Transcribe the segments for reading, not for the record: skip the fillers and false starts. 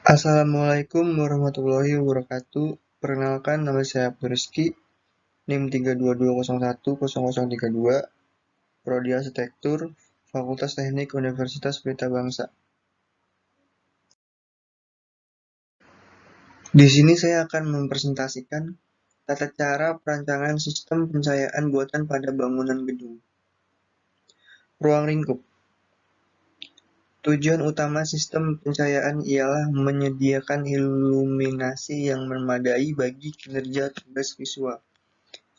Assalamualaikum warahmatullahi wabarakatuh. Perkenalkan, nama saya Abdur Rizky, NIM 322010032, Prodi Arsitektur, Fakultas Teknik Universitas Pelita Bangsa. Di sini saya akan mempresentasikan tata cara perancangan sistem pencahayaan buatan pada bangunan gedung. Ruang lingkup. Tujuan utama sistem pencahayaan ialah menyediakan iluminasi yang memadai bagi kinerja tugas visual.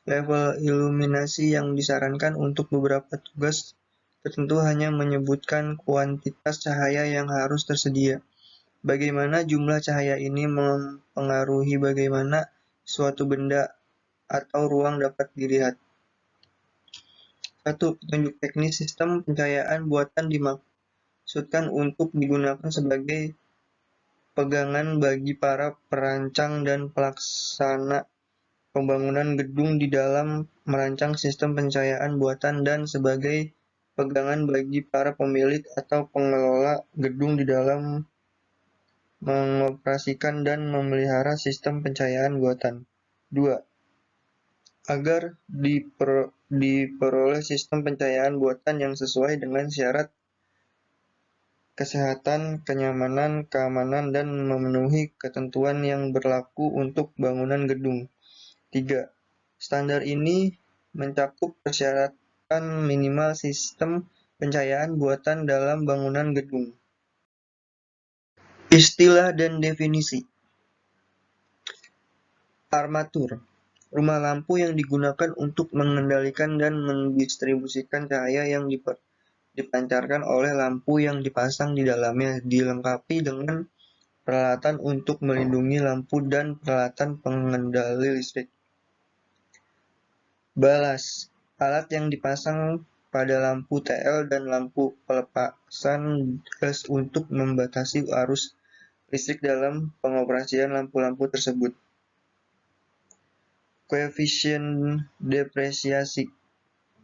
Level iluminasi yang disarankan untuk beberapa tugas tertentu hanya menyebutkan kuantitas cahaya yang harus tersedia. Bagaimana jumlah cahaya ini mempengaruhi bagaimana suatu benda atau ruang dapat dilihat. 1. Petunjuk teknis sistem pencahayaan buatan dimaksudkan untuk digunakan sebagai pegangan bagi para perancang dan pelaksana pembangunan gedung di dalam merancang sistem pencahayaan buatan dan sebagai pegangan bagi para pemilik atau pengelola gedung di dalam mengoperasikan dan memelihara sistem pencahayaan buatan. 2. Agar diperoleh sistem pencahayaan buatan yang sesuai dengan syarat kesehatan, kenyamanan, keamanan, dan memenuhi ketentuan yang berlaku untuk bangunan gedung. 3. Standar ini mencakup persyaratan minimal sistem pencahayaan buatan dalam bangunan gedung. Istilah dan definisi. Armatur. Rumah lampu yang digunakan untuk mengendalikan dan mendistribusikan cahaya yang dipancarkan oleh lampu yang dipasang di dalamnya, dilengkapi dengan peralatan untuk melindungi lampu dan peralatan pengendali listrik. Balas. Alat yang dipasang pada lampu TL dan lampu pelepasan gas untuk membatasi arus listrik dalam pengoperasian lampu-lampu tersebut. Koefisien depresiasi.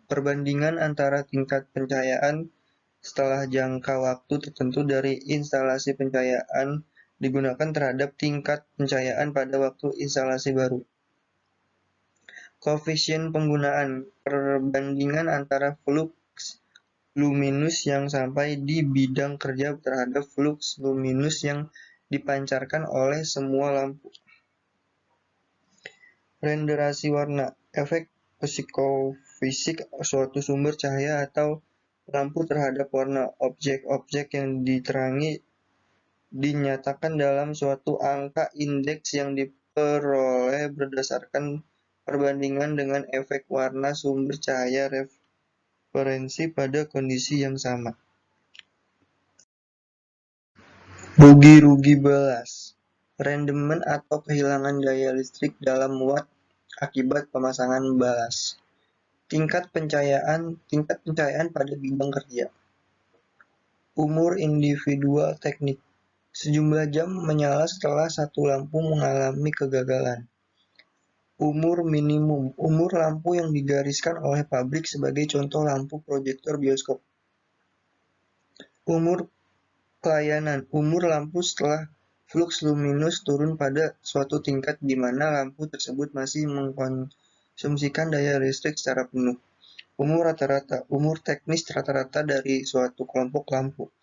Perbandingan antara tingkat pencahayaan setelah jangka waktu tertentu dari instalasi pencahayaan digunakan terhadap tingkat pencahayaan pada waktu instalasi baru. Koefisien penggunaan. Perbandingan antara flux luminus yang sampai di bidang kerja terhadap flux luminus yang dipancarkan oleh semua lampu. Renderasi warna. Efek psikofisik suatu sumber cahaya atau lampu terhadap warna. Objek-objek yang diterangi dinyatakan dalam suatu angka indeks yang diperoleh berdasarkan perbandingan dengan efek warna sumber cahaya referensi pada kondisi yang sama. Rugi-rugi balas. Rendemen atau kehilangan daya listrik dalam watt akibat pemasangan balas. Tingkat pencahayaan pada bidang kerja. Umur individual teknik. Sejumlah jam menyala setelah satu lampu mengalami kegagalan. Umur minimum. Umur lampu yang digariskan oleh pabrik sebagai contoh lampu proyektor bioskop. Umur pelayanan. Umur lampu setelah flux luminus turun pada suatu tingkat di mana lampu tersebut masih mengkonsumsikan daya listrik secara penuh. Umur rata-rata. Umur teknis rata-rata dari suatu kelompok lampu.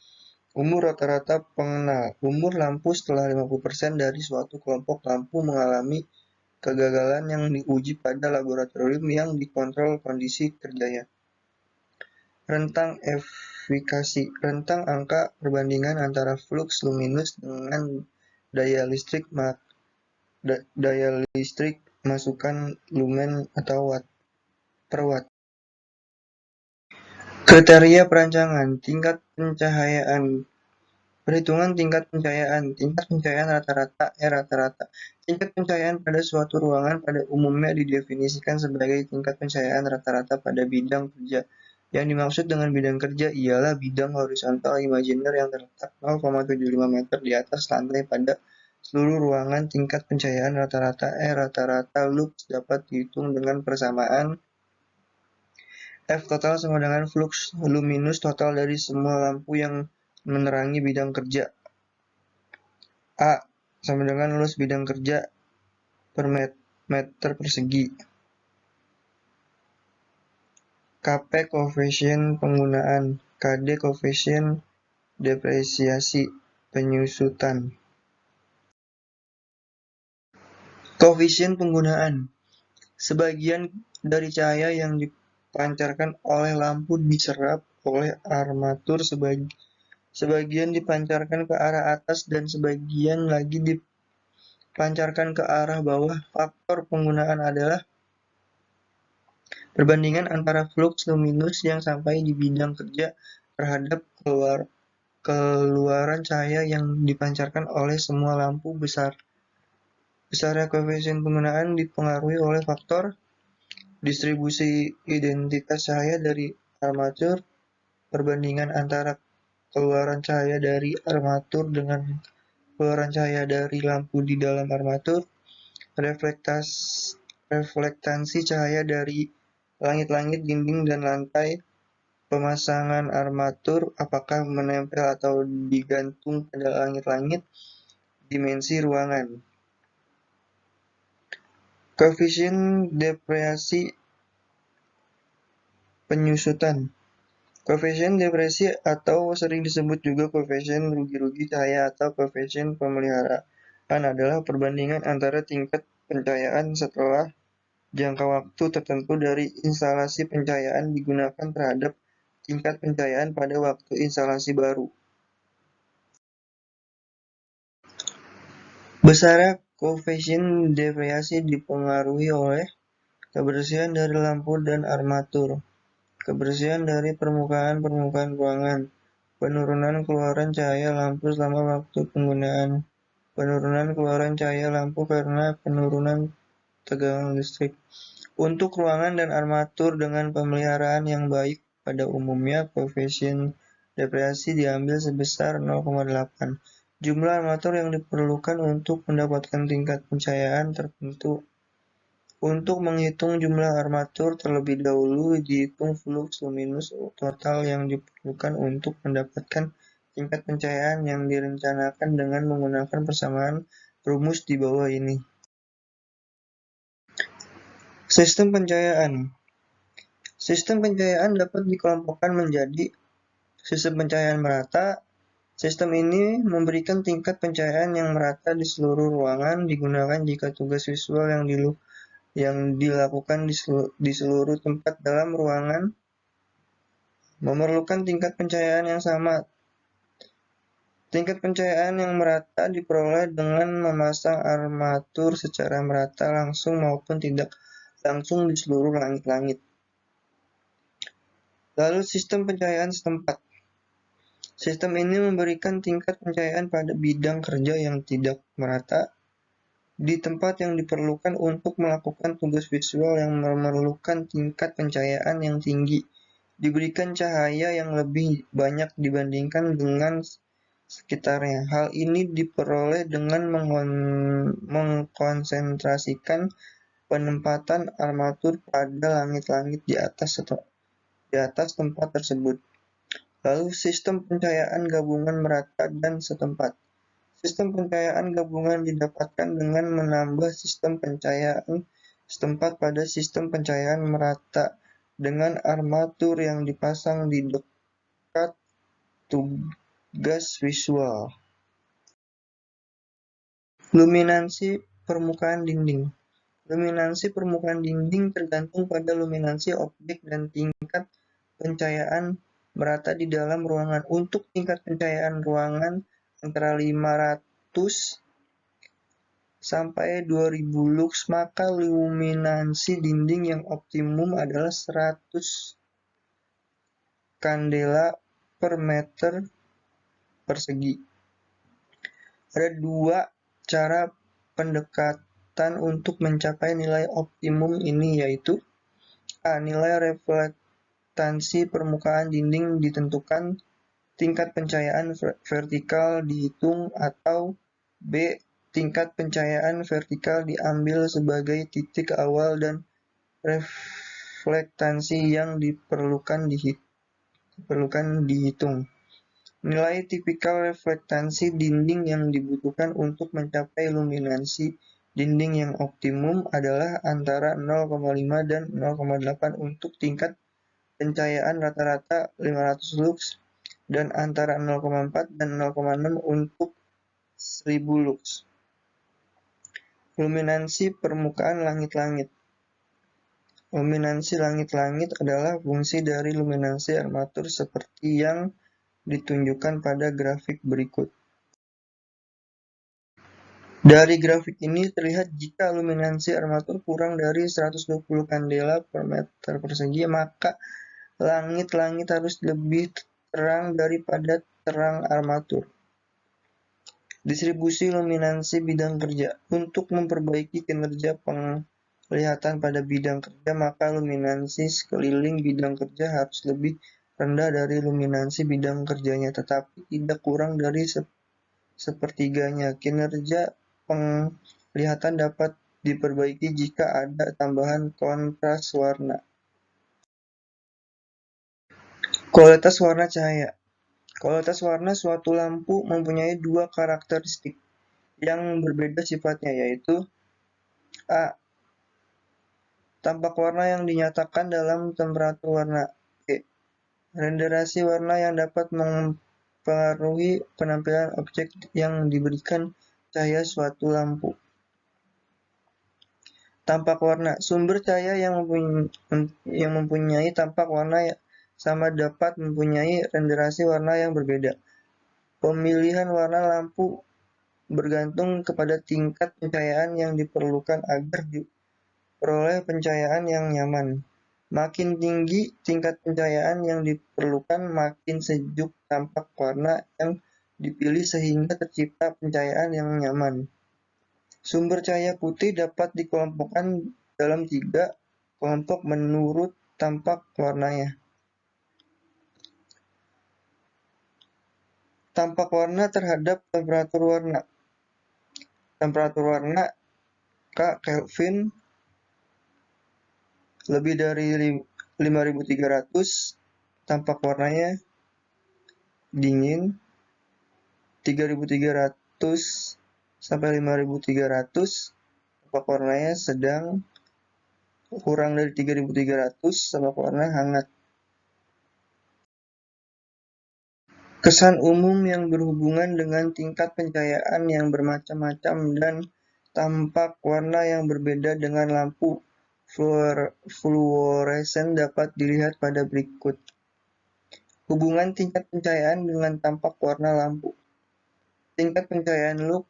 Umur rata-rata pengenal. Umur lampu setelah 50% dari suatu kelompok lampu mengalami kegagalan yang diuji pada laboratorium yang dikontrol kondisi kerjanya. Rentang efikasi. Rentang angka perbandingan antara flux luminus dengan daya listrik masukan lumen atau watt per watt. Kriteria perancangan. Tingkat pencahayaan. Perhitungan tingkat pencahayaan. Tingkat pencahayaan rata-rata rata-rata. Tingkat pencahayaan pada suatu ruangan pada umumnya didefinisikan sebagai tingkat pencahayaan rata-rata pada bidang kerja. Yang dimaksud dengan bidang kerja ialah bidang horizontal imajiner yang terletak 0,75 meter di atas lantai pada seluruh ruangan. Tingkat pencahayaan rata-rata rata-rata lux dapat dihitung dengan persamaan F total sama dengan flux luminus total dari semua lampu yang menerangi bidang kerja. A. Sama dengan luas bidang kerja per meter persegi. KP koefisien penggunaan, KD koefisien depresiasi penyusutan. Koefisien penggunaan. Sebagian dari cahaya yang dipancarkan oleh lampu diserap oleh armatur, sebagian dipancarkan ke arah atas dan sebagian lagi dipancarkan ke arah bawah. Faktor penggunaan adalah perbandingan antara flux luminus yang sampai di bidang kerja terhadap keluaran cahaya yang dipancarkan oleh semua lampu. Besarnya koefisien penggunaan dipengaruhi oleh faktor distribusi identitas cahaya dari armatur, perbandingan antara keluaran cahaya dari armatur dengan keluaran cahaya dari lampu di dalam armatur, reflektansi cahaya dari langit-langit, dinding, dan lantai, pemasangan armatur, apakah menempel atau digantung pada langit-langit, dimensi ruangan. Koefisien depresi penyusutan. Koefisien depresi atau sering disebut juga koefisien rugi-rugi cahaya atau koefisien pemeliharaan adalah perbandingan antara tingkat pencahayaan setelah jangka waktu tertentu dari instalasi pencahayaan digunakan terhadap tingkat pencahayaan pada waktu instalasi baru. Besarnya koefisien depresi dipengaruhi oleh kebersihan dari lampu dan armatur, kebersihan dari permukaan ruangan, penurunan keluaran cahaya lampu selama waktu penggunaan, penurunan keluaran cahaya lampu karena penurunan tegangan listrik. Untuk ruangan dan armatur dengan pemeliharaan yang baik, pada umumnya koefisien depresi diambil sebesar 0,8. Jumlah armatur yang diperlukan untuk mendapatkan tingkat pencahayaan tertentu. Untuk menghitung jumlah armatur, terlebih dahulu dihitung flux luminus total yang diperlukan untuk mendapatkan tingkat pencahayaan yang direncanakan dengan menggunakan persamaan rumus di bawah ini. Sistem pencahayaan. Sistem pencahayaan dapat dikelompokkan menjadi sistem pencahayaan merata. Sistem ini memberikan tingkat pencahayaan yang merata di seluruh ruangan, digunakan jika tugas visual yang dilakukan di seluruh tempat dalam ruangan memerlukan tingkat pencahayaan yang sama. Tingkat pencahayaan yang merata diperoleh dengan memasang armatur secara merata langsung maupun tidak langsung di seluruh langit-langit. Lalu sistem pencahayaan setempat. Sistem ini memberikan tingkat pencahayaan pada bidang kerja yang tidak merata di tempat yang diperlukan untuk melakukan tugas visual yang memerlukan tingkat pencahayaan yang tinggi. Diberikan cahaya yang lebih banyak dibandingkan dengan sekitarnya. Hal ini diperoleh dengan mengkonsentrasikan penempatan armatur pada langit-langit di atas tempat tersebut. Lalu sistem pencahayaan gabungan merata dan setempat. Sistem pencahayaan gabungan didapatkan dengan menambah sistem pencahayaan setempat pada sistem pencahayaan merata dengan armatur yang dipasang di dekat tugas visual. Luminansi permukaan dinding. Luminansi permukaan dinding tergantung pada luminansi objek dan tingkat pencahayaan merata di dalam ruangan. Untuk tingkat pencahayaan ruangan antara 500 sampai 2000 lux, maka luminansi dinding yang optimum adalah 100 kandela per meter persegi. Ada dua cara pendekatan untuk mencapai nilai optimum ini, yaitu A. Nilai reflektansi permukaan dinding ditentukan, tingkat pencahayaan vertikal dihitung, atau B. Tingkat pencahayaan vertikal diambil sebagai titik awal dan reflektansi yang diperlukan dihitung. Nilai tipikal reflektansi dinding yang dibutuhkan untuk mencapai luminansi dinding yang optimum adalah antara 0,5 dan 0,8 untuk tingkat pencahayaan rata-rata 500 lux dan antara 0,4 dan 0,6 untuk 1000 lux. Luminansi permukaan langit-langit. Luminansi langit-langit adalah fungsi dari luminansi armatur seperti yang ditunjukkan pada grafik berikut. Dari grafik ini terlihat jika luminansi armatur kurang dari 120 kandela per meter persegi, maka langit-langit harus lebih terang daripada terang armatur. Distribusi luminansi bidang kerja. Untuk memperbaiki kinerja penglihatan pada bidang kerja, maka luminansi sekeliling bidang kerja harus lebih rendah dari luminansi bidang kerjanya, tetapi tidak kurang dari sepertiganya. Kinerja penglihatan dapat diperbaiki jika ada tambahan kontras warna. Kualitas warna cahaya. Kualitas warna suatu lampu mempunyai dua karakteristik yang berbeda sifatnya, yaitu A. Tampak warna yang dinyatakan dalam temperatur warna. B. Renderasi warna yang dapat mempengaruhi penampilan objek yang diberikan cahaya suatu lampu. Tampak warna. Sumber cahaya yang mempunyai tampak warna sama dapat mempunyai renderasi warna yang berbeda. Pemilihan warna lampu bergantung kepada tingkat pencahayaan yang diperlukan agar diperoleh pencahayaan yang nyaman. Makin tinggi tingkat pencahayaan yang diperlukan, makin sejuk tampak warna yang dipilih sehingga tercipta pencahayaan yang nyaman. Sumber cahaya putih dapat dikelompokkan dalam 3 kelompok menurut tampak warnanya. Tampak warna terhadap temperatur warna. Temperatur warna K Kelvin lebih dari 5300, tampak warnanya dingin. 3300 sampai 5300, tampak warnanya sedang. Kurang dari 3300, tampak warna hangat. Kesan umum yang berhubungan dengan tingkat pencahayaan yang bermacam-macam dan tampak warna yang berbeda dengan lampu fluoresen dapat dilihat pada berikut. Hubungan tingkat pencahayaan dengan tampak warna lampu. Tingkat pencahayaan lux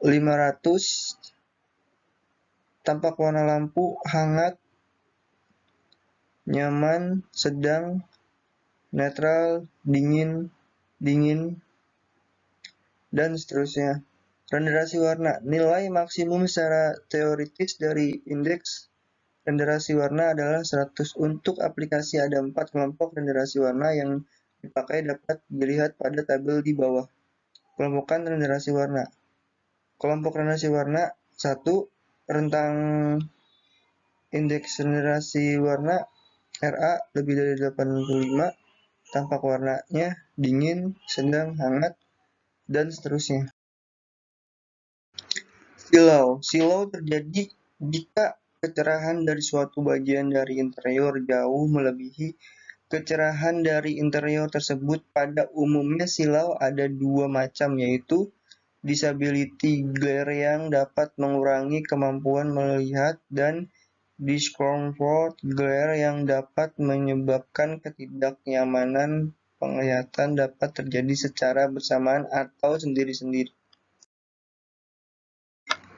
500, tampak warna lampu hangat, nyaman, sedang, netral, dingin, dingin, dan seterusnya. Renderasi warna. Nilai maksimum secara teoritis dari indeks renderasi warna adalah 100. Untuk aplikasi ada 4 kelompok renderasi warna yang dipakai dapat dilihat pada tabel di bawah. Kelompokan renderasi warna. Kelompok renderasi warna 1. Rentang indeks renderasi warna RA lebih dari 85, tampak warnanya dingin, sedang, hangat, dan seterusnya. Silau terjadi jika kecerahan dari suatu bagian dari interior jauh melebihi kecerahan dari interior tersebut. Pada umumnya silau ada 2 macam, yaitu disability glare yang dapat mengurangi kemampuan melihat dan discomfort glare yang dapat menyebabkan ketidaknyamanan penglihatan dapat terjadi secara bersamaan atau sendiri-sendiri.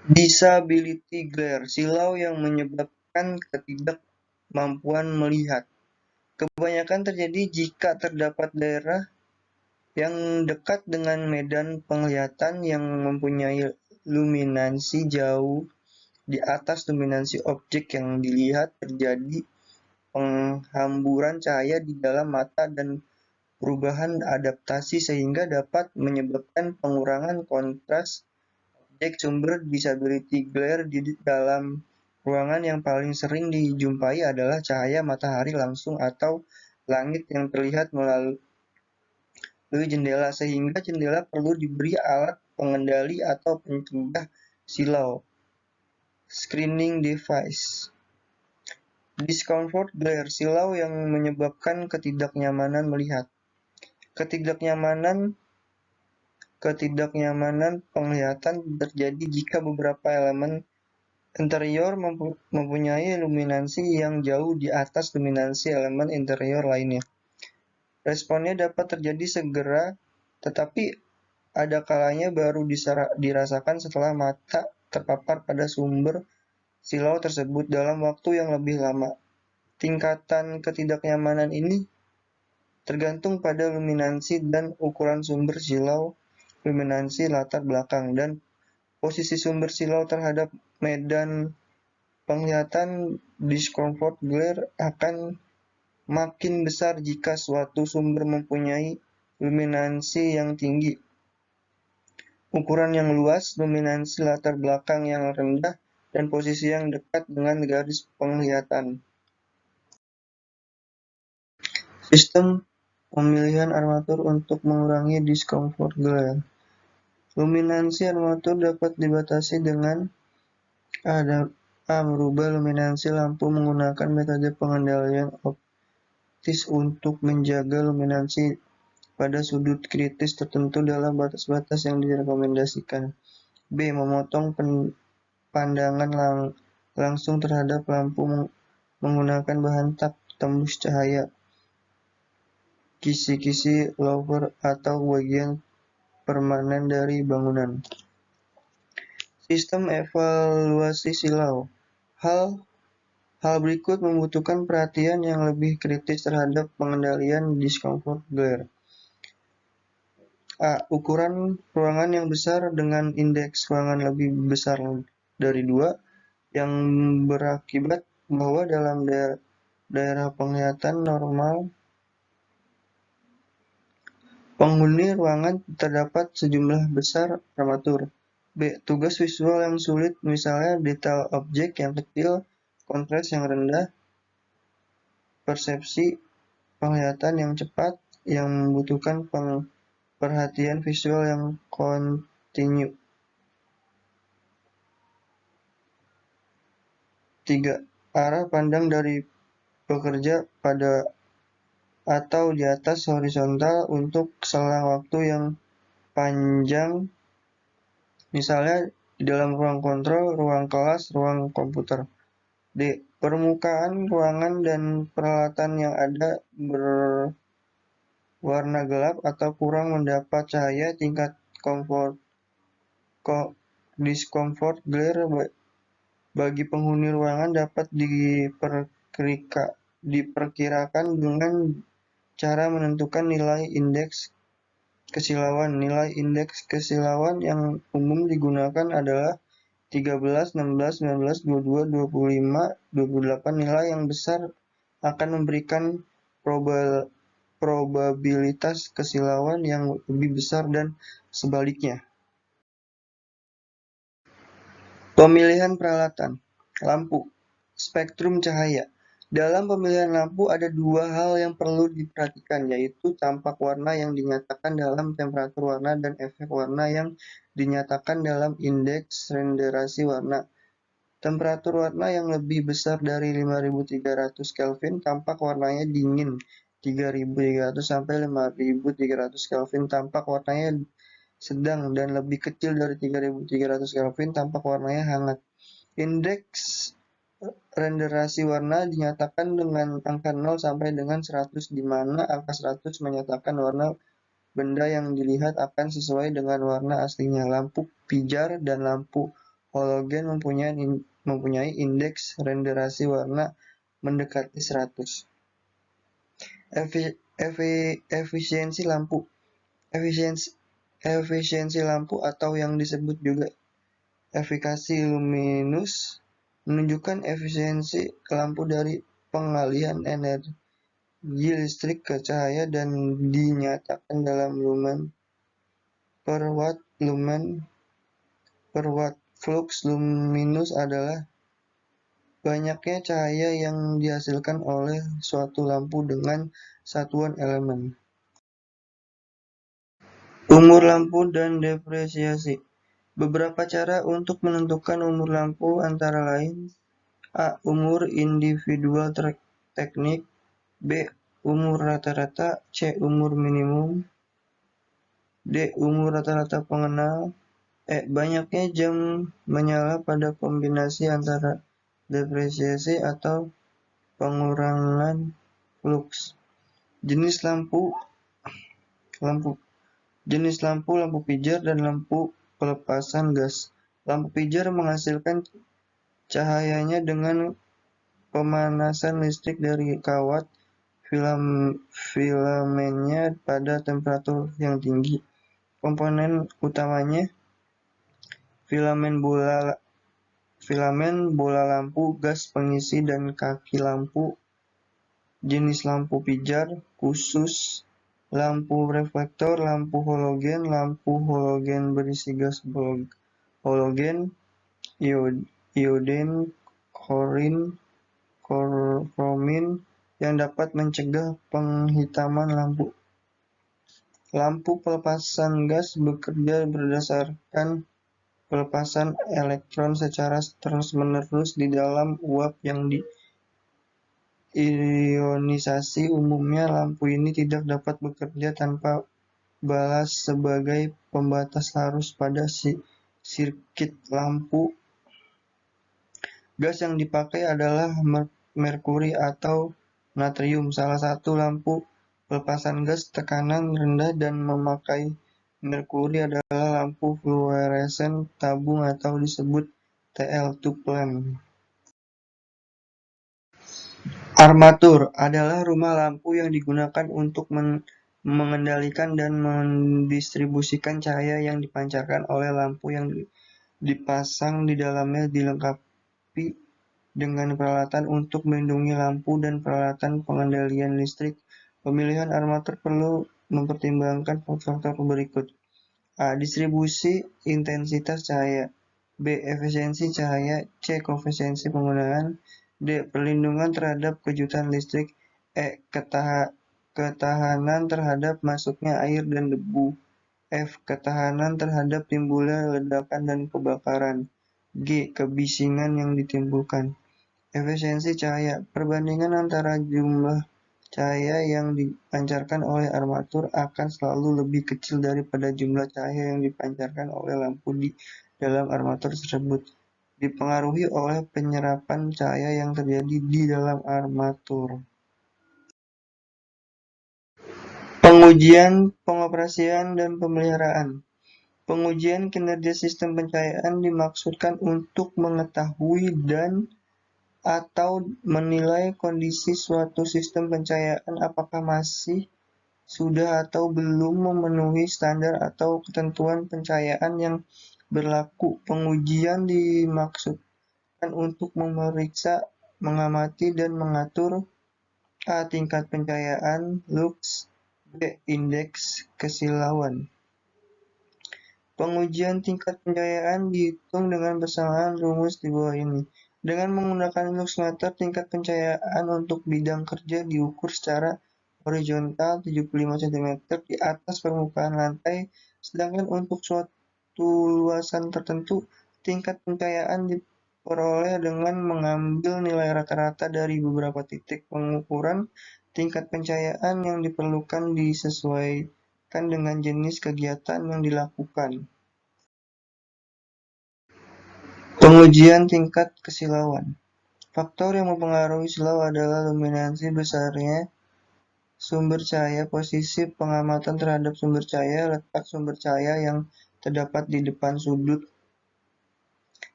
Disability glare, silau yang menyebabkan ketidakmampuan melihat. Kebanyakan terjadi jika terdapat daerah yang dekat dengan medan penglihatan yang mempunyai luminansi jauh di atas luminansi objek yang dilihat. Terjadi penghamburan cahaya di dalam mata dan perubahan adaptasi sehingga dapat menyebabkan pengurangan kontras objek. Sumber disability glare di dalam ruangan yang paling sering dijumpai adalah cahaya matahari langsung atau langit yang terlihat melalui jendela, sehingga jendela perlu diberi alat pengendali atau pencegah silau (screening device). Discomfort glare, silau yang menyebabkan ketidaknyamanan melihat. Ketidaknyamanan penglihatan terjadi jika beberapa elemen interior mempunyai luminansi yang jauh di atas luminansi elemen interior lainnya. Responnya dapat terjadi segera, tetapi ada kalanya baru dirasakan setelah mata terpapar pada sumber silau tersebut dalam waktu yang lebih lama. Tingkatan ketidaknyamanan ini tergantung pada luminansi dan ukuran sumber silau, luminansi latar belakang, dan posisi sumber silau terhadap medan penglihatan. Discomfort glare akan makin besar jika suatu sumber mempunyai luminansi yang tinggi, ukuran yang luas, luminansi latar belakang yang rendah, dan posisi yang dekat dengan garis penglihatan. Sistem pemilihan armatur untuk mengurangi discomfort glare. Luminansi armatur dapat dibatasi dengan A. Merubah luminansi lampu menggunakan metode pengendalian optis untuk menjaga luminansi pada sudut kritis tertentu dalam batas-batas yang direkomendasikan. B. Memotong pandangan langsung terhadap lampu menggunakan bahan tak tembus cahaya, kisi-kisi louver, atau bagian permanen dari bangunan. Sistem evaluasi silau. Hal berikut membutuhkan perhatian yang lebih kritis terhadap pengendalian discomfort glare. A. Ukuran ruangan yang besar dengan indeks ruangan lebih besar dari 2, yang berakibat bahwa dalam daerah penglihatan normal penghuni ruangan terdapat sejumlah besar armatur. B. Tugas visual yang sulit, misalnya detail objek yang kecil, kontras yang rendah, persepsi penglihatan yang cepat, yang membutuhkan perhatian visual yang kontinu. 3. Arah pandang dari pekerja pada atau di atas horizontal untuk selang waktu yang panjang, misalnya di dalam ruang kontrol, ruang kelas, ruang komputer. D. Permukaan ruangan dan peralatan yang ada berwarna gelap atau kurang mendapat cahaya. Tingkat discomfort glare bagi penghuni ruangan dapat diperkirakan dengan cara menentukan nilai indeks kesilauan. Nilai indeks kesilauan yang umum digunakan adalah 13, 16, 19, 22, 25, 28. Nilai yang besar akan memberikan probabilitas kesilauan yang lebih besar dan sebaliknya. Pemilihan peralatan. Lampu. Spektrum cahaya. Dalam pemilihan lampu ada 2 hal yang perlu diperhatikan, yaitu tampak warna yang dinyatakan dalam temperatur warna dan efek warna yang dinyatakan dalam indeks renderasi warna. Temperatur warna yang lebih besar dari 5300 Kelvin tampak warnanya dingin, 3300 sampai 5300 Kelvin tampak warnanya sedang, dan lebih kecil dari 3300 Kelvin tampak warnanya hangat. Indeks renderasi warna dinyatakan dengan angka 0 sampai dengan 100, di mana angka 100 menyatakan warna benda yang dilihat akan sesuai dengan warna aslinya. Lampu pijar dan lampu halogen mempunyai indeks renderasi warna mendekati 100. Efisiensi lampu. Efisiensi lampu, atau yang disebut juga efikasi luminus, menunjukkan efisiensi lampu dari pengalihan energi listrik ke cahaya dan dinyatakan dalam lumen per watt. Lumen per watt. Flux luminus adalah banyaknya cahaya yang dihasilkan oleh suatu lampu dengan satuan elemen. Umur lampu dan depresiasi. Beberapa cara untuk menentukan umur lampu antara lain: A. Umur individual teknik. B. Umur rata-rata. C. Umur minimum. D. Umur rata-rata pengenal. E. Banyaknya jam menyala pada kombinasi antara depresiasi atau pengurangan flux. Jenis lampu, jenis lampu pijar dan lampu pelepasan gas. Lampu pijar menghasilkan cahayanya dengan pemanasan listrik dari kawat filamennya pada temperatur yang tinggi. Komponen utamanya filamen bola lampu, gas pengisi, dan kaki lampu. Jenis lampu pijar khusus: lampu reflektor, lampu halogen berisi gas halogen, ioden, kromin yang dapat mencegah penghitaman lampu. Lampu pelepasan gas bekerja berdasarkan pelepasan elektron secara terus-menerus di dalam uap yang diionisasi. Umumnya lampu ini tidak dapat bekerja tanpa balas sebagai pembatas arus pada sirkuit lampu. Gas yang dipakai adalah merkuri atau natrium. Salah satu lampu pelepasan gas tekanan rendah dan memakai merkuri adalah lampu fluoresen tabung atau disebut TL tube lamp. Armatur adalah rumah lampu yang digunakan untuk mengendalikan dan mendistribusikan cahaya yang dipancarkan oleh lampu yang dipasang di dalamnya, dilengkapi dengan peralatan untuk melindungi lampu dan peralatan pengendalian listrik. Pemilihan armatur perlu mempertimbangkan faktor berikut: A. Distribusi intensitas cahaya. B. Efisiensi cahaya. C. Koefisiensi penggunaan. D. Perlindungan terhadap kejutan listrik. E. Ketahanan terhadap masuknya air dan debu. F. Ketahanan terhadap timbulnya ledakan dan kebakaran. G. Kebisingan yang ditimbulkan. Efisiensi cahaya. Perbandingan antara jumlah cahaya yang dipancarkan oleh armatur akan selalu lebih kecil daripada jumlah cahaya yang dipancarkan oleh lampu di dalam armatur tersebut. Dipengaruhi oleh penyerapan cahaya yang terjadi di dalam armatur. Pengujian, pengoperasian, dan pemeliharaan. Pengujian kinerja sistem pencahayaan dimaksudkan untuk mengetahui dan atau menilai kondisi suatu sistem pencahayaan apakah masih, sudah atau belum memenuhi standar atau ketentuan pencahayaan yang berlaku. Pengujian dimaksudkan untuk memeriksa, mengamati, dan mengatur: A. Tingkat pencahayaan lux. B. Indeks kesilauan. Pengujian tingkat pencahayaan dihitung dengan bersamaan rumus di bawah ini. Dengan menggunakan luxmeter, tingkat pencahayaan untuk bidang kerja diukur secara horizontal 75 cm di atas permukaan lantai, sedangkan untuk suatu luasan tertentu, tingkat pencahayaan diperoleh dengan mengambil nilai rata-rata dari beberapa titik pengukuran. Tingkat pencahayaan yang diperlukan disesuaikan dengan jenis kegiatan yang dilakukan. Pengujian tingkat kesilauan. Faktor yang mempengaruhi silau adalah luminansi, besarnya sumber cahaya, posisi pengamatan terhadap sumber cahaya, letak sumber cahaya yang terdapat di depan sudut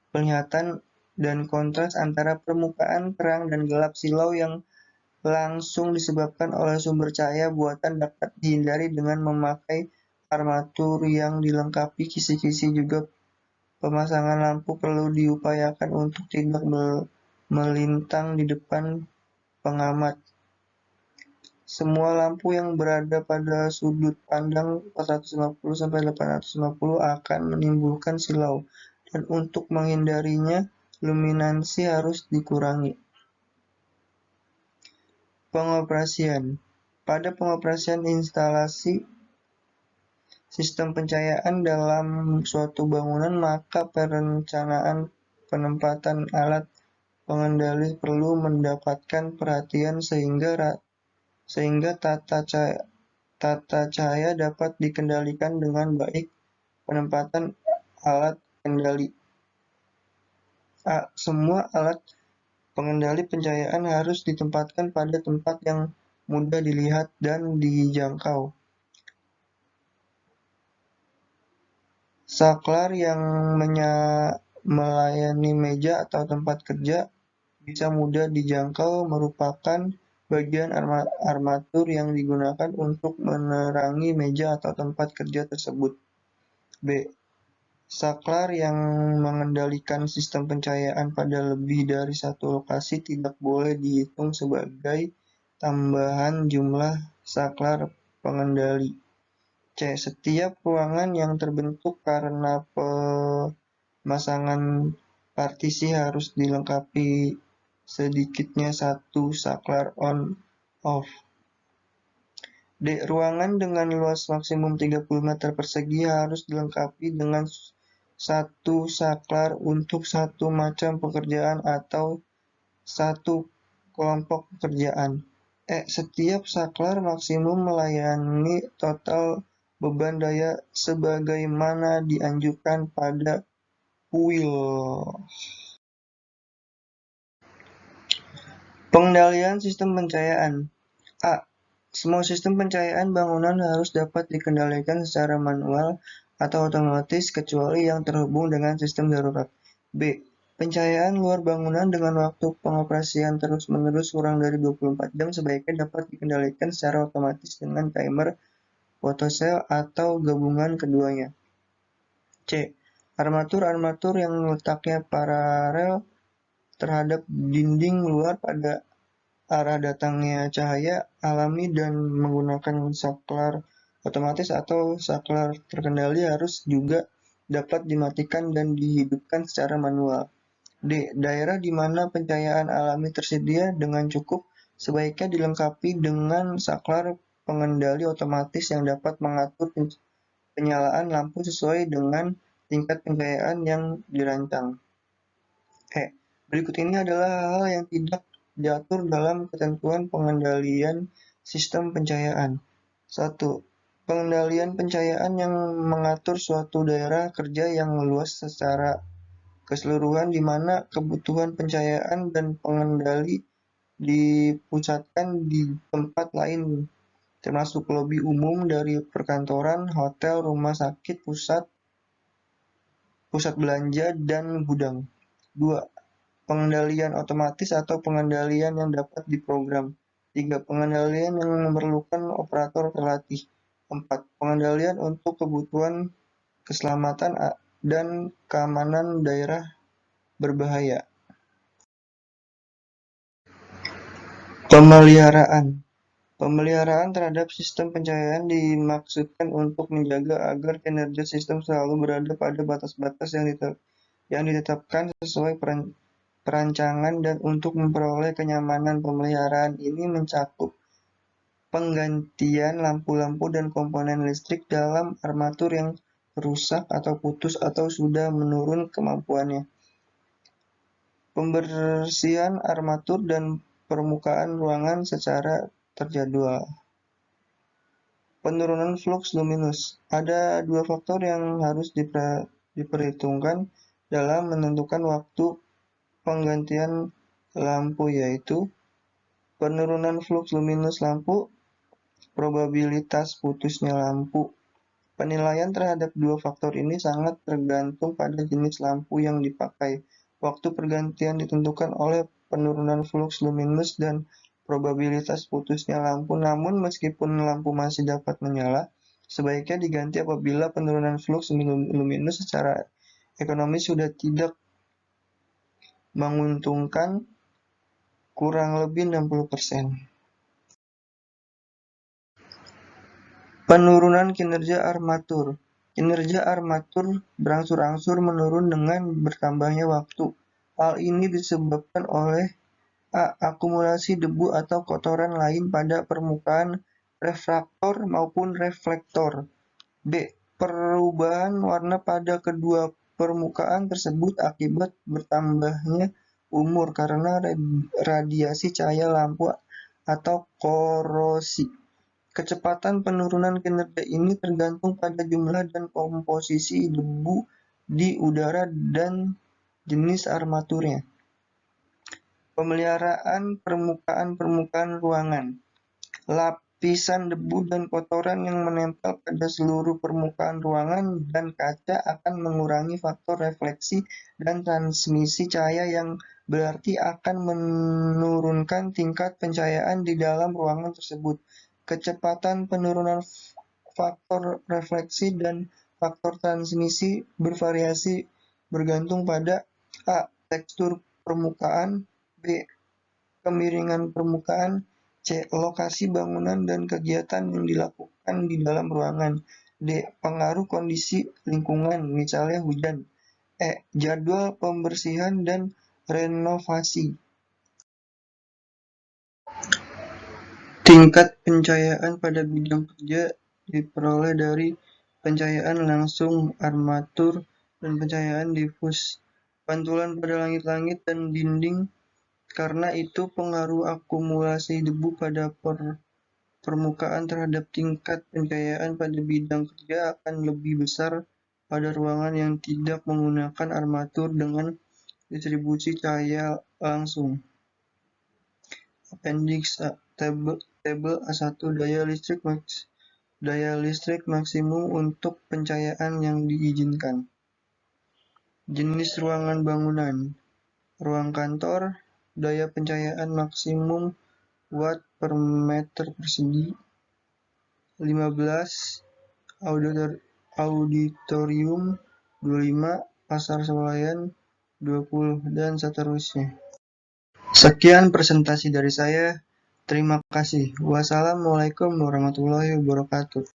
penglihatan, dan kontras antara permukaan terang dan gelap. Silau yang langsung disebabkan oleh sumber cahaya buatan dapat dihindari dengan memakai armatur yang dilengkapi kisi-kisi. Juga pemasangan lampu perlu diupayakan untuk tidak melintang di depan pengamat. Semua lampu yang berada pada sudut pandang 450-850 akan menimbulkan silau, dan untuk menghindarinya, luminansi harus dikurangi. Pengoperasian. Pada pengoperasian instalasi sistem pencahayaan dalam suatu bangunan, maka perencanaan penempatan alat pengendali perlu mendapatkan perhatian sehingga tata cahaya dapat dikendalikan dengan baik. Penempatan alat kendali. Semua alat pengendali pencahayaan harus ditempatkan pada tempat yang mudah dilihat dan dijangkau. Saklar yang melayani meja atau tempat kerja bisa mudah dijangkau merupakan bagian armatur yang digunakan untuk menerangi meja atau tempat kerja tersebut. B. Saklar yang mengendalikan sistem pencahayaan pada lebih dari satu lokasi tidak boleh dihitung sebagai tambahan jumlah saklar pengendali. C. Setiap ruangan yang terbentuk karena pemasangan partisi harus dilengkapi sedikitnya satu saklar on-off. D. Ruangan dengan luas maksimum 30 meter persegi harus dilengkapi dengan satu saklar untuk satu macam pekerjaan atau satu kelompok pekerjaan. Setiap saklar maksimum melayani total beban daya sebagaimana dianjurkan pada UIL. Pengendalian sistem pencahayaan. A. Semua sistem pencahayaan bangunan harus dapat dikendalikan secara manual atau otomatis kecuali yang terhubung dengan sistem darurat. B. Pencahayaan luar bangunan dengan waktu pengoperasian terus-menerus kurang dari 24 jam sebaiknya dapat dikendalikan secara otomatis dengan timer, photocell, atau gabungan keduanya. C. Armatur-armatur yang letaknya paralel terhadap dinding luar pada arah datangnya cahaya alami dan menggunakan saklar otomatis atau saklar terkendali harus juga dapat dimatikan dan dihidupkan secara manual. D. Daerah di mana pencahayaan alami tersedia dengan cukup sebaiknya dilengkapi dengan saklar pengendali otomatis yang dapat mengatur penyalaan lampu sesuai dengan tingkat pencahayaan yang dirancang. Berikut ini adalah hal-hal yang tidak diatur dalam ketentuan pengendalian sistem pencahayaan. 1. Pengendalian pencahayaan yang mengatur suatu daerah kerja yang luas secara keseluruhan di mana kebutuhan pencahayaan dan pengendali dipusatkan di tempat lain termasuk lobi umum dari perkantoran, hotel, rumah sakit, pusat belanja, dan gudang. 2. Pengendalian otomatis atau pengendalian yang dapat diprogram. 3. Pengendalian yang memerlukan operator terlatih. 4. Pengendalian untuk kebutuhan keselamatan dan keamanan daerah berbahaya. Pemeliharaan terhadap sistem pencahayaan dimaksudkan untuk menjaga agar kinerja sistem selalu berada pada batas-batas yang ditetapkan sesuai perancangan dan untuk memperoleh kenyamanan. Pemeliharaan ini mencakup penggantian lampu-lampu dan komponen listrik dalam armatur yang rusak atau putus atau sudah menurun kemampuannya. Pembersihan armatur dan permukaan ruangan secara terjadwal. Penurunan fluks luminus. Ada dua faktor yang harus diperhitungkan dalam menentukan waktu penggantian lampu, yaitu penurunan fluks luminus lampu, probabilitas putusnya lampu. Penilaian terhadap dua faktor ini sangat tergantung pada jenis lampu yang dipakai. Waktu pergantian ditentukan oleh penurunan fluks luminus dan probabilitas putusnya lampu. Namun meskipun lampu masih dapat menyala, sebaiknya diganti apabila penurunan fluks luminus secara ekonomis sudah tidak menguntungkan kurang lebih 60%. Penurunan kinerja armatur. Kinerja armatur berangsur-angsur menurun dengan bertambahnya waktu. Hal ini disebabkan oleh A. Akumulasi debu atau kotoran lain pada permukaan refraktor maupun reflektor. B. Perubahan warna pada kedua permukaan tersebut akibat bertambahnya umur karena radiasi cahaya lampu atau korosi. Kecepatan penurunan kinerja ini tergantung pada jumlah dan komposisi debu di udara dan jenis armaturnya. Pemeliharaan permukaan ruangan. Lapisan debu dan kotoran yang menempel pada seluruh permukaan ruangan dan kaca akan mengurangi faktor refleksi dan transmisi cahaya yang berarti akan menurunkan tingkat pencahayaan di dalam ruangan tersebut. Kecepatan penurunan faktor refleksi dan faktor transmisi bervariasi bergantung pada A. Tekstur permukaan, B. Kemiringan permukaan, C. Lokasi bangunan dan kegiatan yang dilakukan di dalam ruangan, D. Pengaruh kondisi lingkungan, misalnya hujan, E. Jadwal pembersihan dan renovasi. Tingkat pencahayaan pada bidang kerja diperoleh dari pencahayaan langsung armatur dan pencahayaan difus, pantulan pada langit-langit dan dinding. Karena itu, pengaruh akumulasi debu pada permukaan terhadap tingkat pencahayaan pada bidang kerja akan lebih besar pada ruangan yang tidak menggunakan armatur dengan distribusi cahaya langsung. Appendix A. Tabel A1 daya listrik maksimum untuk pencahayaan yang diizinkan. Jenis ruangan bangunan. Ruang kantor, daya pencahayaan maksimum watt per meter persegi 15, auditorium 25, pasar swalayan 20, dan seterusnya. Sekian presentasi dari saya. Terima kasih. Wassalamualaikum warahmatullahi wabarakatuh.